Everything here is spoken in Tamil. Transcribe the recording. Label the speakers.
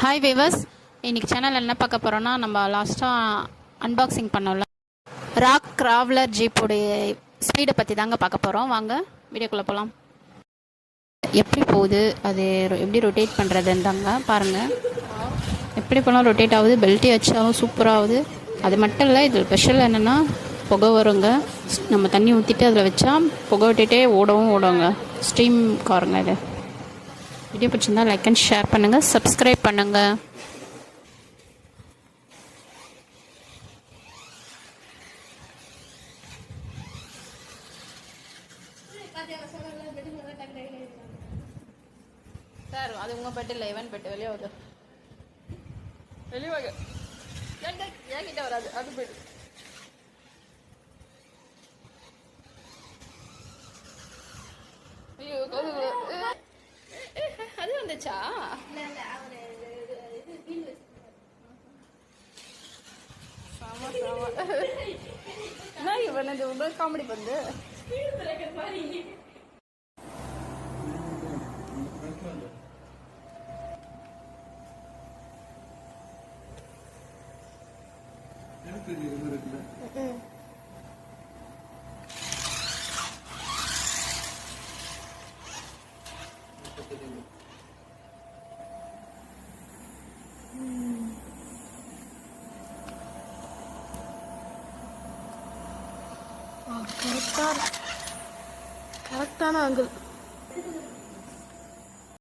Speaker 1: ஹாய் வீவர்ஸ், இன்றைக்கி சேனலில் என்ன பார்க்க போகிறோன்னா, நம்ம லாஸ்ட்டாக அன்பாக்சிங் பண்ணோம்ல ராக் கிராவலர் ஜீப்போடைய ஸ்பீடை பற்றி தாங்க பார்க்க போகிறோம். வாங்க வீடியோக்குள்ளே போகலாம். எப்படி போகுது, அது எப்படி ரொட்டேட் பண்ணுறதுந்தாங்க பாருங்கள். எப்படி போனால் ரொட்டேட் ஆகுது, பெல்ட்டே வச்சாலும் சூப்பராகுது. அது மட்டும் இல்லை, இதில் ஸ்பெஷல் என்னென்னா புகை வருங்க. நம்ம தண்ணி ஊற்றிட்டு அதில் வச்சா புகை விட்டுட்டே ஓடுங்க. ஸ்டீம் காருங்க இது. வீடியோ பிடிச்சிருந்தா லைக் அண்ட் ஷேர் பண்ணுங்கள், சப்ஸ்கிரைப் பண்ணுங்கள். சார், அது உங்கள் பெட்டு இல்லை, இவன் பெட்டு. வெளியே வாங்க, வெளியே வாங்க. ஏன் கிட்ட வராது, அது பெட்டு. ஐயோ, அது வந்துச்சா? என்ன இவன் இந்த காமெடி பண்ணு.
Speaker 2: கரெக்டான ஆங்கிள்.